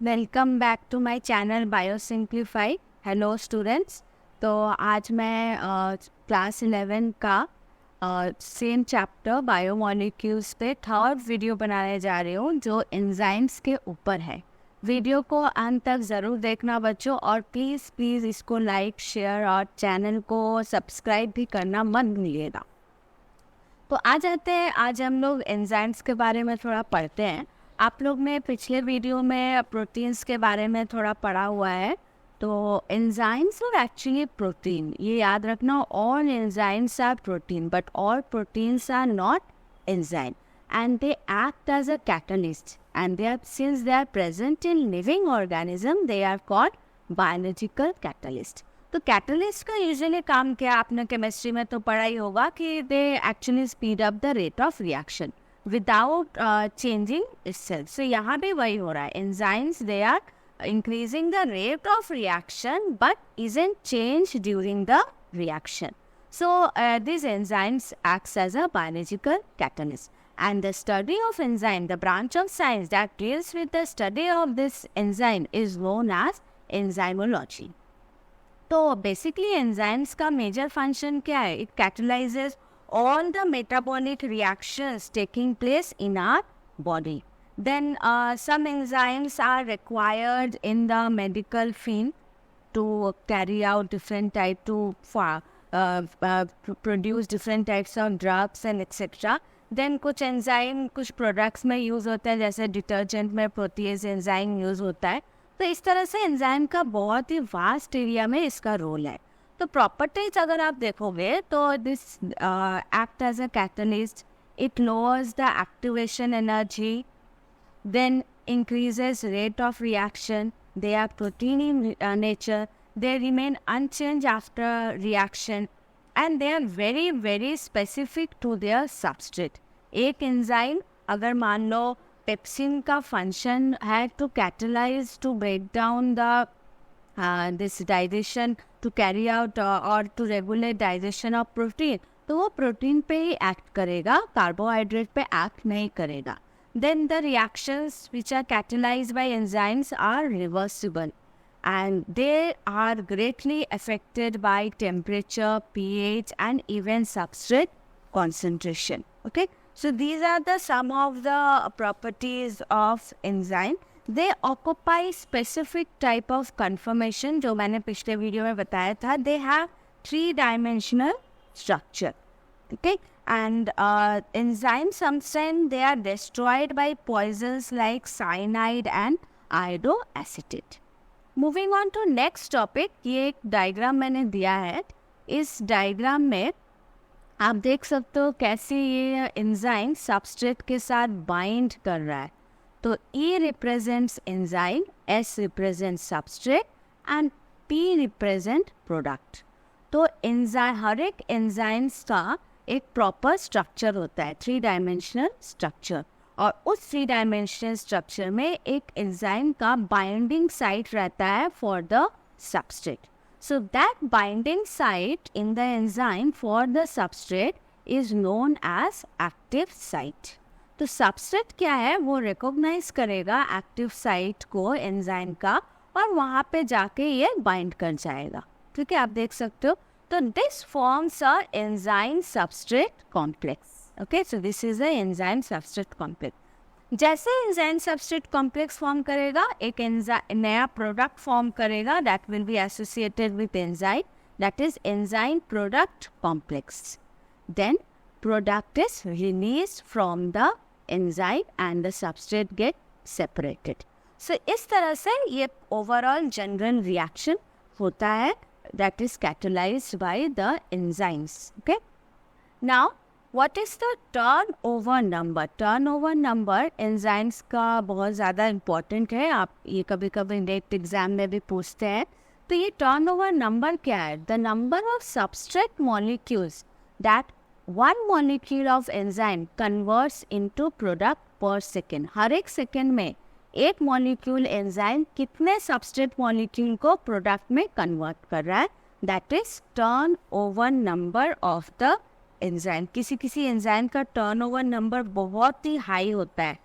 Welcome back to my channel Biosimplify. Hello students. तो आज मैं क्लास 11 का सेम चैप्टर बायोमोलिक्यूल्स पे थर्ड वीडियो बनाने जा रही हूँ जो एंजाइम्स के ऊपर है। वीडियो को अंत तक ज़रूर देखना बच्चों, और प्लीज़ इसको लाइक शेयर और चैनल को सब्सक्राइब भी करना मत भूलिएगा। तो आ जाते हैं, आज हम लोग एंजाइम्स के बारे में थोड़ा पढ़ते हैं। आप लोग ने पिछले वीडियो में प्रोटीन्स के बारे में थोड़ा पढ़ा हुआ है। तो एंजाइम्स आर एक्चुअली प्रोटीन, ये याद रखना। All enzymes are protein but all proteins are not enzyme, and they act as a catalyst, and since they are present in living organism they are called biological catalyst. तो catalyst का usually काम क्या, आपने chemistry में तो पढ़ा ही होगा कि they actually speed up the rate of reaction without changing itself. So यहाँ भी वही हो रहा है, enzymes they are increasing the rate of reaction but isn't changed during the reaction. So these enzymes acts as a biological catalyst. And the study of enzyme, the branch of science that deals with the study of this enzyme is known as enzymology. तो basically enzymes का major function क्या है? It catalyzes all the metabolic reactions taking place in our body. Then some enzymes are required in the medical field to carry out different type to produce different types of drugs and etc. Then कुछ enzyme कुछ products में use होता है, जैसे detergent में proteases enzyme use होता है। तो इस तरह से एंजाइम का बहुत ही वास्ट एरिया में इसका रोल है। तो प्रॉपर्टीज अगर आप देखोगे तो this act as a catalyst, it lowers the activation energy, then increases rate of reaction. They are protein in nature. They remain unchanged after reaction, and they are very specific to their substrate. एक enzyme अगर मान लो pepsin का function है to catalyze, to break down the this digestion, to carry out or to regulate digestion of protein, तो वो protein पे ही act करेगा, carbohydrate पे एक्ट नहीं करेगा। Then the reactions which are catalyzed by enzymes are reversible, and they are greatly affected by temperature, pH, and even substrate concentration. Okay, so these are the some of the properties of enzyme. They occupy specific type of conformation जो मैंने पिछले video में बताया था। They have 3-dimensional structure. Okay. And enzymes sometimes they are destroyed by poisons like cyanide and iodoacetate. Moving on to next topic, ये एक diagram मैंने दिया है। इस डायग्राम में आप देख सकते हो कैसे ये एंजाइम सबस्ट्रेट के साथ बाइंड कर रहा है। तो E represents enzyme, S represents substrate and P represent product. तो एंजाइम, हर एक एंजाइम्स का एक प्रॉपर स्ट्रक्चर होता है, 3-dimensional स्ट्रक्चर, और उस 3-dimensional स्ट्रक्चर में एक एंजाइम का बाइंडिंग साइट रहता है for the substrate. So that binding site in the enzyme for the substrate is known as active site. तो सबस्ट्रेट क्या है, वो रिकॉग्नाइज करेगा एक्टिव साइट को एंजाइम का, और वहाँ पे जाके ये बाइंड कर जाएगा। ठीक है, आप देख सकते हो। So this forms a enzyme substrate complex. Okay, so this is a enzyme substrate complex. जैसे enzyme substrate complex form करेगा, एक नया product form करेगा that will be associated with enzyme, that is enzyme product complex. Then product is released from the enzyme and the substrate get separated. So इस तरह से ये overall general reaction होता है that is catalyzed by the enzymes. Okay, now what is the turnover number? Turnover number enzymes का बहुत ज़्यादा important है, आप ये कभी कभी नेट एग्जाम में भी पूछते हैं। तो ये turnover number क्या है? The number of substrate molecules that one molecule of enzyme converts into product per second. हर एक सेकेंड में एक मॉलिक्यूल एंजाइम कितने सबस्ट्रेट मॉलिक्यूल को प्रोडक्ट में कन्वर्ट कर रहा है, that is turn over number of the enzyme. किसी एंजाइम का टर्न ओवर नंबर बहुत ही हाई होता है,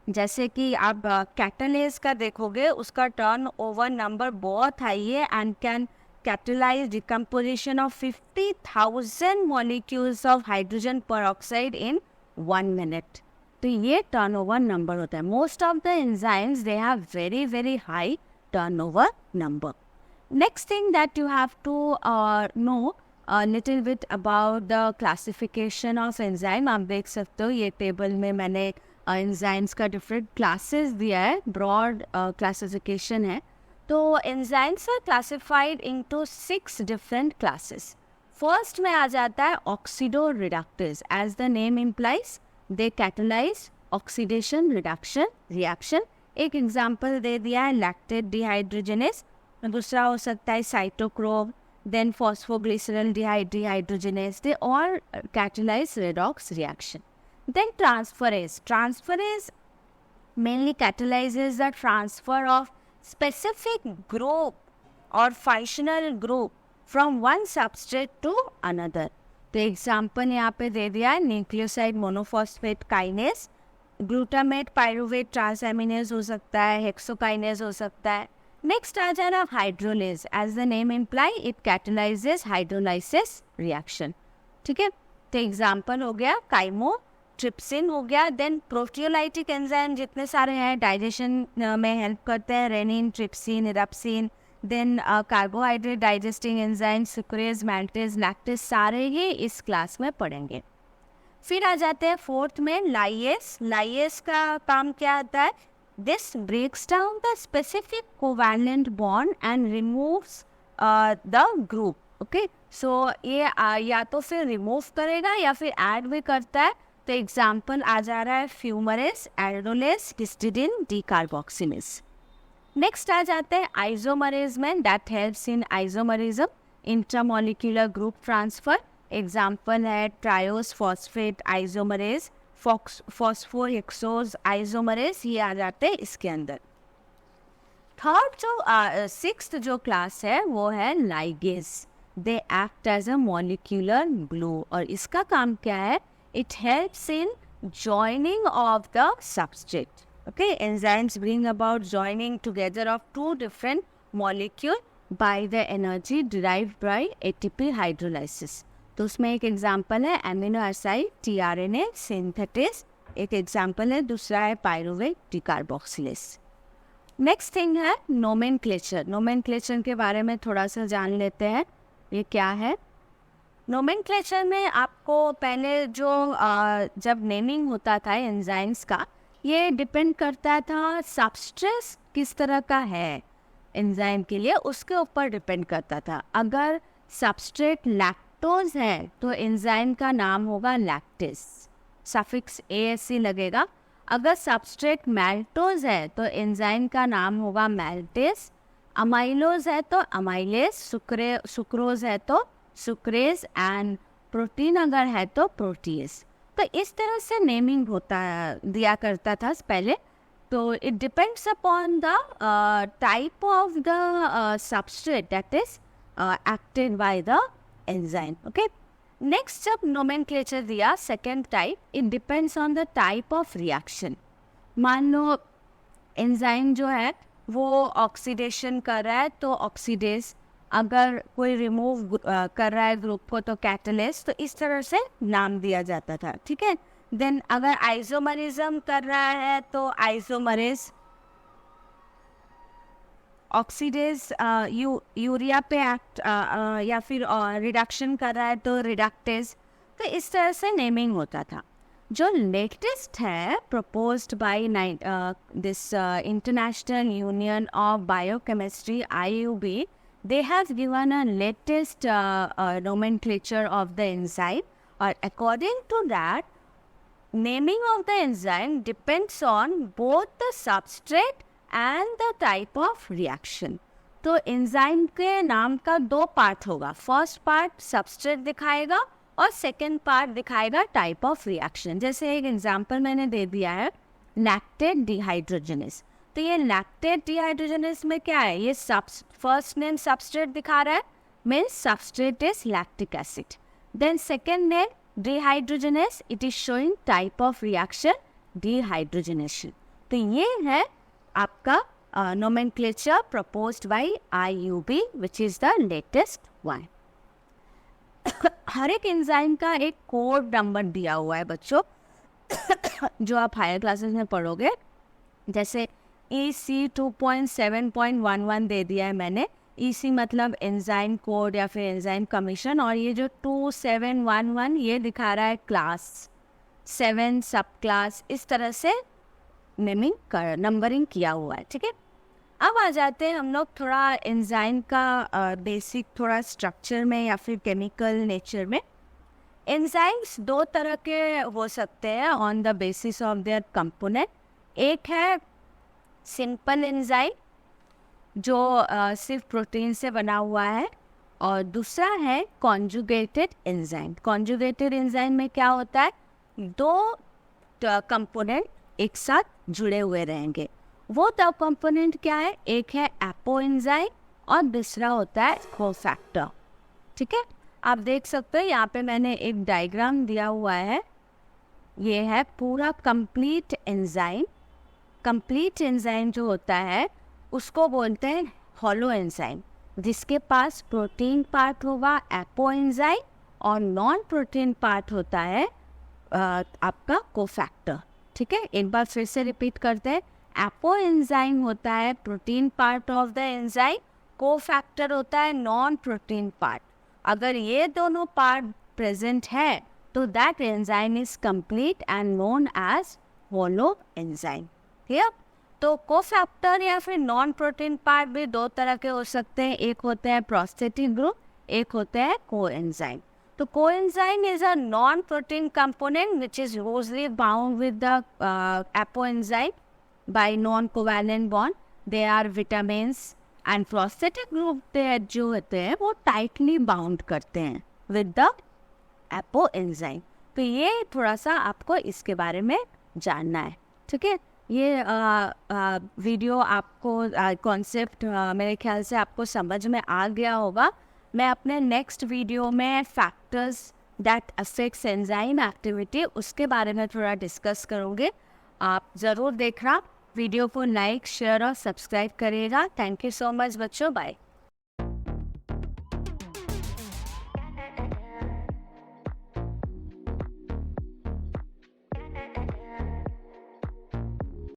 जैसे कि आप कैटलेज का देखोगे, उसका टर्न ओवर नंबर बहुत हाई है and can catalyse decomposition of 50,000 molecules of hydrogen peroxide in 1 minute. तो ये टर्नओवर नंबर होता है। Most of the enzymes they have very very high turnover number. Next thing that you have to know little bit about the classification of enzyme. आप देख सकते हो ये table में मैंने एंजाइम्स का डिफरेंट क्लासेस दिया है, ब्रॉड क्लासिफिकेशन है। तो enzymes are classified into 6 different classes. First में आ जाता है oxidoreductase. As the name implies they catalyse oxidation reduction reaction. एक एग्जाम्पल दे दिया है लैक्टेट डिहाइड्रोजनेस, दूसरा हो सकता है cytochrome, then phosphoglycerol dehydrogenase, they all catalyse redox reaction. Then transferase. Transferase mainly catalyzes the transfer of specific group or functional group from one substrate to another. तो example यहाँ पे दे दिया है nucleoside monophosphate kinase, glutamate pyruvate transaminase हो सकता है, hexokinase हो सकता है। नेक्स्ट आ जाना hydrolase. As the name imply it catalyses hydrolysis reaction. ठीक है, तो एग्जाम्पल हो गया काइमो, ट्रिप्सिन हो गया। देन प्रोटियोलाइटिक एंजाइम जितने सारे हैं डाइजेशन में हेल्प करते हैं, rennin, trypsin, erepsin. Then carbohydrate digesting enzyme, sucrase, maltase, lactase, सारे ही इस क्लास में पढ़ेंगे। फिर आ जाते हैं फोर्थ में लाइएस। लाइएस का काम क्या होता है? This breaks down the specific covalent bond and removes the group. Okay, so ये या तो फिर रिमूव करेगा या फिर ऐड भी करता है। तो एग्जाम्पल आ जा रहा है फ्यूमरेस, एल्डोलेस, हिस्टिडिन, डीकार्बोक्सिलेज। नेक्स्ट आ जाते हैं आइसोमरेज में, that helps in isomerism, intramolecular group transfer. Example है ट्रायोस फॉस्फेट आइसोमरेज, फॉस्फोहेक्सोज आइसोमरेज, ये आ जाते हैं इसके अंदर। थर्ड जो सिक्स्थ जो क्लास है वो है ligase. They act as a molecular glue, और इसका काम क्या है? It helps in joining of the substrate. Okay, enzymes bring about joining together of two different molecules by the energy derived by ATP hydrolysis. तो उसमें एक example है amino acid tRNA synthetase, एक एग्जाम्पल है दूसरा है पायरुवेट डिकार्बोक्सिलेज। नेक्स्ट थिंग है nomenclature. Nomenclature के बारे में थोड़ा सा जान लेते हैं, ये क्या है। नोमेनक्लेचर में आपको पहले जो जब नेमिंग होता था एंजाइम्स का, ये डिपेंड करता था सबस्ट्रेट किस तरह का है एंजाइम के लिए, उसके ऊपर डिपेंड करता था। अगर सबस्ट्रेट लैक्टोज है तो एंजाइम का नाम होगा लैक्टेस, सफिक्स ASC लगेगा। अगर सबस्ट्रेट मैल्टोज है तो एंजाइम का नाम होगा मैल्टेस। अमाइलोज है तो अमाइलेज, सुक्रोज है तो सुक्रेज, एंड प्रोटीन अगर है तो प्रोटीएज। तो इस तरह से नेमिंग होता दिया करता था पहले। तो it depends upon the type of the substrate that is acted by the enzyme. Okay, next जब नोमेनक्लेचर दिया second type, it depends on the type of reaction. मान लो एंजाइम जो है वो ऑक्सीडेशन कर रहा है तो ऑक्सीडेज, अगर कोई रिमूव कर रहा है ग्रुप को तो कैटलिस्ट। तो इस तरह से नाम दिया जाता था। ठीक है, देन अगर आइसोमरिज्म कर रहा है तो आइसोमरेज, ऑक्सीडेज यूरिया पे एक्ट या फिर रिडक्शन कर रहा है तो रिडक्टेज। तो इस तरह से नेमिंग होता था। जो लेटेस्ट है proposed by this international union of biochemistry IUB, they have given a latest nomenclature of the enzyme, or according to that, naming of the enzyme depends on both the substrate and the type of reaction. तो enzyme के नाम का 2 part होगा। First part substrate दिखाएगा और second part दिखाएगा type of reaction. जैसे एक एग्जाम्पल मैंने दे दिया है लैक्टेट डिहाइड्रोजनेस। तो ये लैक्टेट डिहाइड्रोजनेस में क्या है? ये फर्स्ट नेम सबस्ट्रेट दिखा रहा है, means substrate is lactic acid. Then second name dehydrogenase, it is showing type of reaction dehydrogenation. तो ये है आपका nomenclature proposed by IUB which is the latest one. हर एक एंजाइम का एक कोड नंबर दिया हुआ है बच्चों जो आप हायर क्लासेस में पढ़ोगे. जैसे EC 2.7.11 दे दिया है मैंने. EC मतलब एंजाइम कोड या फिर एंजाइम कमीशन, और ये जो 2711 ये दिखा रहा है क्लास 7 सब क्लास. इस तरह से नंबरिंग किया हुआ है. ठीक है, अब आ जाते हैं हम लोग थोड़ा एंजाइम का बेसिक थोड़ा स्ट्रक्चर में या फिर केमिकल नेचर में. एंजाइम्स दो तरह के हो सकते हैं on the basis of their component. एक है सिंपल एंजाइम जो सिर्फ प्रोटीन से बना हुआ है, और दूसरा है कॉन्जुगेटेड एंजाइम. कॉन्जुगेटेड एंजाइम में क्या होता है, दो कंपोनेंट एक साथ जुड़े हुए रहेंगे. वो दो कंपोनेंट क्या है, एक है एपो एंजाइम और दूसरा होता है कोफैक्टर. ठीक है, आप देख सकते हो यहाँ पे मैंने एक डायग्राम दिया हुआ है. ये है पूरा कंप्लीट एंजाइम. कंप्लीट एंजाइम जो होता है उसको बोलते हैं हॉलो एंजाइम, जिसके पास प्रोटीन पार्ट होगा एपो एंजाइम और नॉन प्रोटीन पार्ट होता है आपका कोफैक्टर. ठीक है, एक बार फिर से रिपीट करते हैं. एपो एंजाइम होता है protein part of the enzyme, cofactor होता है नॉन प्रोटीन पार्ट. अगर ये दोनों पार्ट प्रेजेंट है तो that enzyme is complete and known as holo enzyme. ठीक है, तो कोफैक्टर या फिर नॉन प्रोटीन पार्ट भी दो तरह के हो सकते हैं. एक होते हैं प्रोस्थेटिक ग्रुप, एक होते हैं कोएंजाइम. तो coenzyme is a non protein component which is loosely bound with the apoenzyme by non-covalent bond. They are vitamins and prosthetic group जो होते हैं वो tightly bound करते हैं with the apoenzyme. तो ये थोड़ा सा आपको इसके बारे में जानना है. ठीक है, ये वीडियो आपको कॉन्सेप्ट मेरे ख्याल से आपको समझ में आ गया होगा. मैं अपने नेक्स्ट वीडियो में factors that affects enzyme activity उसके बारे में थोड़ा डिस्कस करूँगी. आप ज़रूर देखना. वीडियो को लाइक शेयर और सब्सक्राइब करिएगा. थैंक यू सो मच बच्चों. बाय.